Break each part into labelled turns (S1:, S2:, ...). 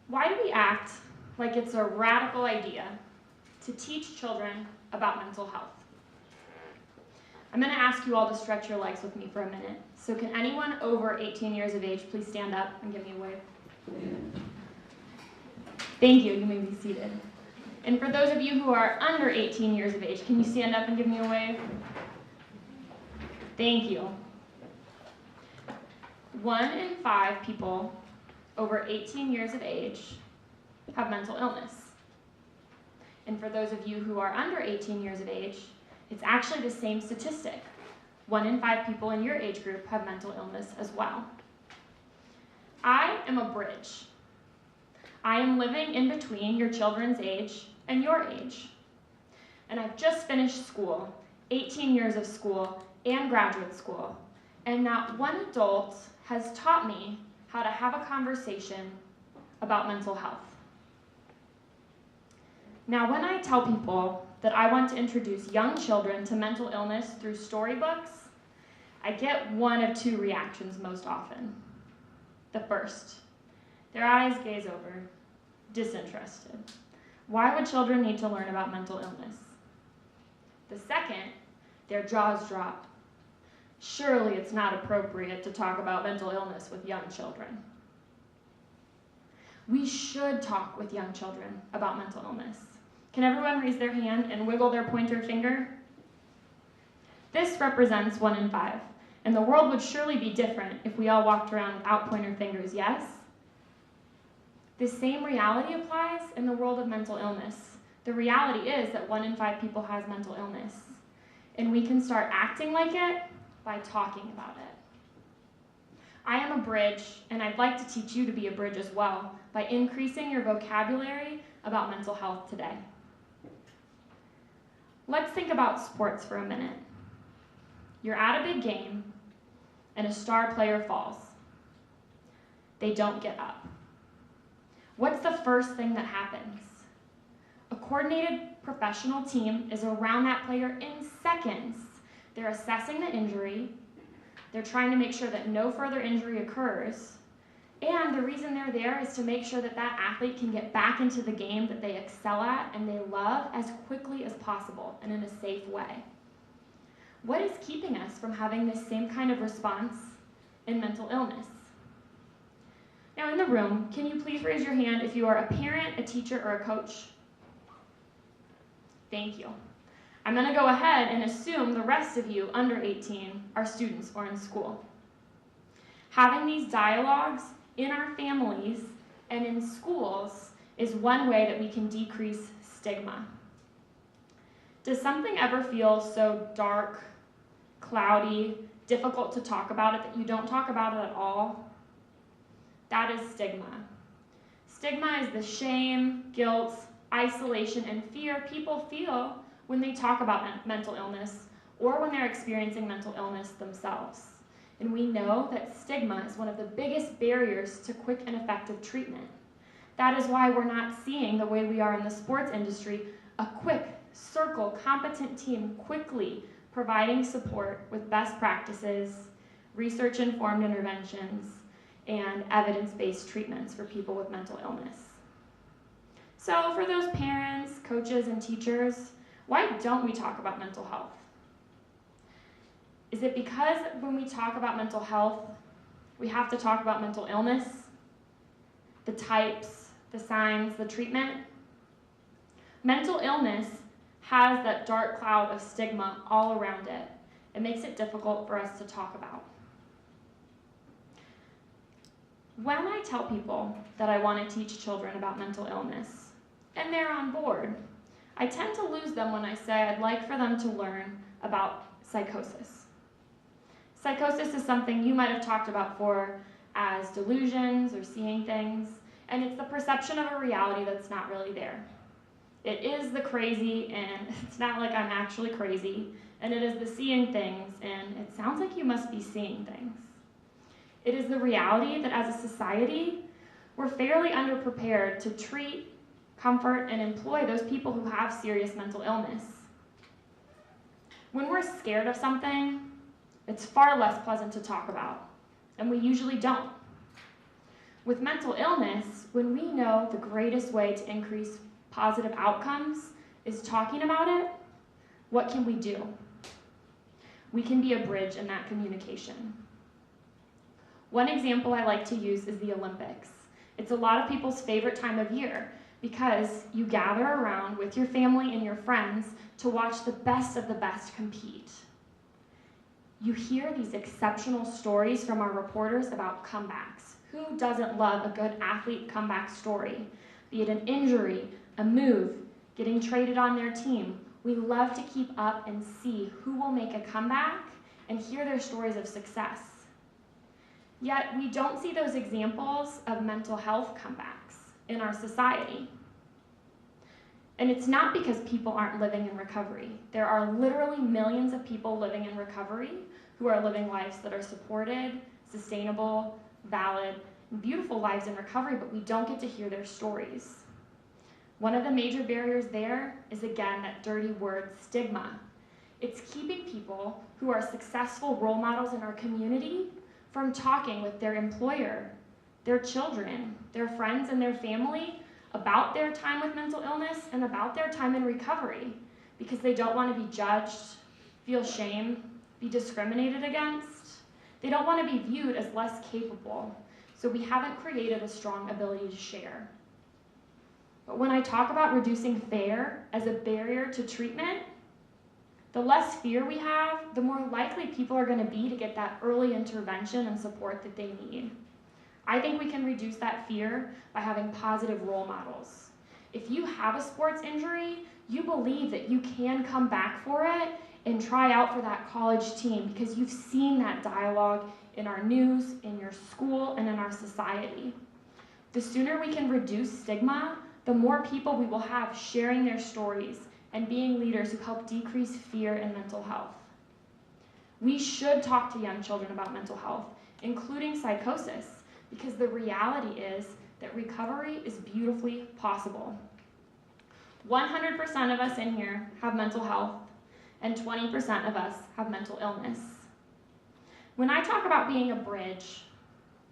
S1: Why do we act like it's a radical idea to teach children about mental health? I'm going to ask you all to stretch your legs with me for a minute. So can anyone over 18 years of age please stand up and give me a wave? Thank you. You may be seated. And for those of you who are under 18 years of age, can you stand up and give me a wave? Thank you. 1 in 5 people over 18 years of age have mental illness. And for those of you who are under 18 years of age, it's actually the same statistic. 1 in 5 people in your age group have mental illness as well. I am a bridge. I am living in between your children's age and your age. And I've just finished school, 18 years of school and graduate school, and not one adult has taught me how to have a conversation about mental health. Now, when I tell people that I want to introduce young children to mental illness through storybooks, I get one of 2 reactions most often. The first, their eyes gaze over, disinterested. Why would children need to learn about mental illness? The second, their jaws drop. Surely it's not appropriate to talk about mental illness with young children. We should talk with young children about mental illness. Can everyone raise their hand and wiggle their pointer finger? This represents 1 in 5, and the world would surely be different if we all walked around without pointer fingers, yes? The same reality applies in the world of mental illness. The reality is that 1 in 5 people has mental illness, and we can start acting like it by talking about it. I am a bridge, and I'd like to teach you to be a bridge as well by increasing your vocabulary about mental health today. Let's think about sports for a minute. You're at a big game, and a star player falls. They don't get up. What's the first thing that happens? A coordinated professional team is around that player in seconds. They're assessing the injury, they're trying to make sure that no further injury occurs, and the reason they're there is to make sure that that athlete can get back into the game that they excel at and they love as quickly as possible and in a safe way. What is keeping us from having this same kind of response in mental illness? Now in the room, can you please raise your hand if you are a parent, a teacher, or a coach? Thank you. I'm going to go ahead and assume the rest of you under 18 are students or in school. Having these dialogues in our families and in schools is one way that we can decrease stigma. Does something ever feel so dark, cloudy, difficult to talk about it that you don't talk about it at all? That is stigma. Stigma is the shame, guilt, isolation, and fear people feel when they talk about mental illness or when they're experiencing mental illness themselves. And we know that stigma is one of the biggest barriers to quick and effective treatment. That is why we're not seeing, the way we are in the sports industry, a quick, circle, competent team quickly providing support with best practices, research-informed interventions, and evidence-based treatments for people with mental illness. So for those parents, coaches, and teachers, why don't we talk about mental health? Is it because when we talk about mental health, we have to talk about mental illness, the types, the signs, the treatment? Mental illness has that dark cloud of stigma all around it. It makes it difficult for us to talk about. When I tell people that I want to teach children about mental illness, and they're on board, I tend to lose them when I say I'd like for them to learn about psychosis. Psychosis is something you might have talked about before as delusions or seeing things, and it's the perception of a reality that's not really there. It is the crazy, and it's not like I'm actually crazy, and it is the seeing things, and it sounds like you must be seeing things. It is the reality that as a society, we're fairly underprepared to treat, comfort, and employ those people who have serious mental illness. When we're scared of something, it's far less pleasant to talk about, and we usually don't. With mental illness, when we know the greatest way to increase positive outcomes is talking about it, what can we do? We can be a bridge in that communication. One example I like to use is the Olympics. It's a lot of people's favorite time of year because you gather around with your family and your friends to watch the best of the best compete. You hear these exceptional stories from our reporters about comebacks. Who doesn't love a good athlete comeback story? Be it an injury, a move, getting traded on their team. We love to keep up and see who will make a comeback and hear their stories of success. Yet we don't see those examples of mental health comebacks in our society. And it's not because people aren't living in recovery. There are literally millions of people living in recovery who are living lives that are supported, sustainable, valid, and beautiful lives in recovery, but we don't get to hear their stories. One of the major barriers there is, again, that dirty word, stigma. It's keeping people who are successful role models in our community from talking with their employer, their children, their friends, and their family about their time with mental illness and about their time in recovery because they don't want to be judged, feel shame, be discriminated against. They don't want to be viewed as less capable, so we haven't created a strong ability to share. But when I talk about reducing fear as a barrier to treatment, the less fear we have, the more likely people are going to be to get that early intervention and support that they need. I think we can reduce that fear by having positive role models. If you have a sports injury, you believe that you can come back for it and try out for that college team because you've seen that dialogue in our news, in your school, and in our society. The sooner we can reduce stigma, the more people we will have sharing their stories and being leaders who help decrease fear in mental health. We should talk to young children about mental health, including psychosis, because the reality is that recovery is beautifully possible. 100% of us in here have mental health, and 20% of us have mental illness. When I talk about being a bridge,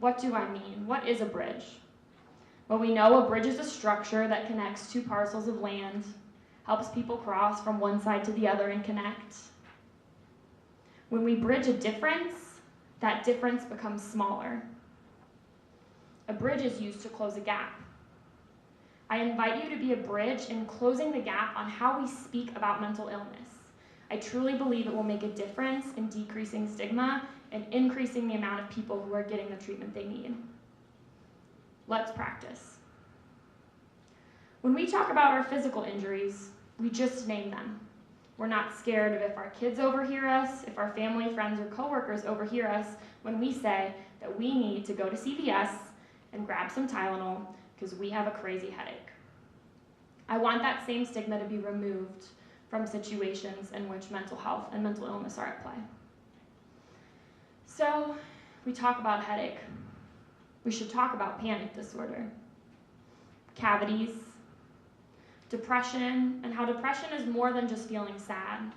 S1: what do I mean? What is a bridge? Well, we know a bridge is a structure that connects two parcels of land, helps people cross from one side to the other and connect. When we bridge a difference, that difference becomes smaller. A bridge is used to close a gap. I invite you to be a bridge in closing the gap on how we speak about mental illness. I truly believe it will make a difference in decreasing stigma and increasing the amount of people who are getting the treatment they need. Let's practice. When we talk about our physical injuries, we just name them. We're not scared of if our kids overhear us, if our family, friends, or coworkers overhear us when we say that we need to go to CVS and grab some Tylenol because we have a crazy headache. I want that same stigma to be removed from situations in which mental health and mental illness are at play. So we talk about headache. We should talk about panic disorder, cavities, depression, and how depression is more than just feeling sad.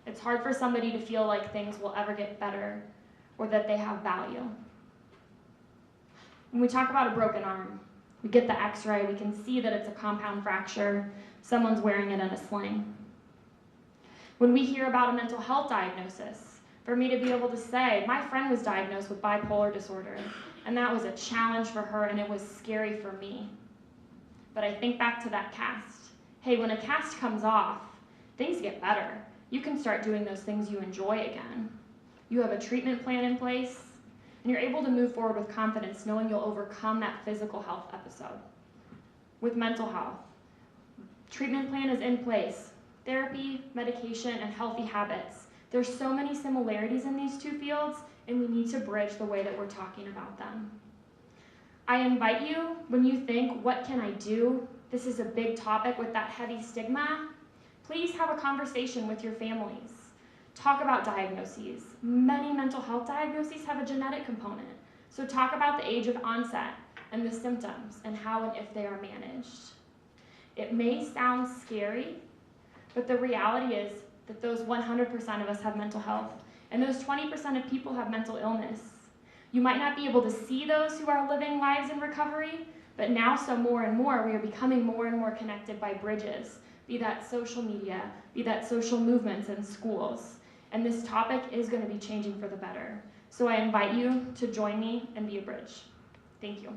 S1: It's hard for somebody to feel like things will ever get better or that they have value. When we talk about a broken arm, we get the x-ray, we can see that it's a compound fracture, someone's wearing it in a sling. When we hear about a mental health diagnosis, for me to be able to say, my friend was diagnosed with bipolar disorder, and that was a challenge for her, and it was scary for me. But I think back to that cast. Hey, when a cast comes off, things get better. You can start doing those things you enjoy again. You have a treatment plan in place, and you're able to move forward with confidence, knowing you'll overcome that physical health episode. With mental health, treatment plan is in place. Therapy, medication, and healthy habits. There's so many similarities in these two fields, and we need to bridge the way that we're talking about them. I invite you, when you think, what can I do? This is a big topic with that heavy stigma. Please have a conversation with your families. Talk about diagnoses. Many mental health diagnoses have a genetic component. So talk about the age of onset and the symptoms and how and if they are managed. It may sound scary, but the reality is that those 100% of us have mental health, and those 20% of people have mental illness. You might not be able to see those who are living lives in recovery, but now so more and more, we are becoming more and more connected by bridges, be that social media, be that social movements in schools. And this topic is going to be changing for the better. So I invite you to join me and be a bridge. Thank you.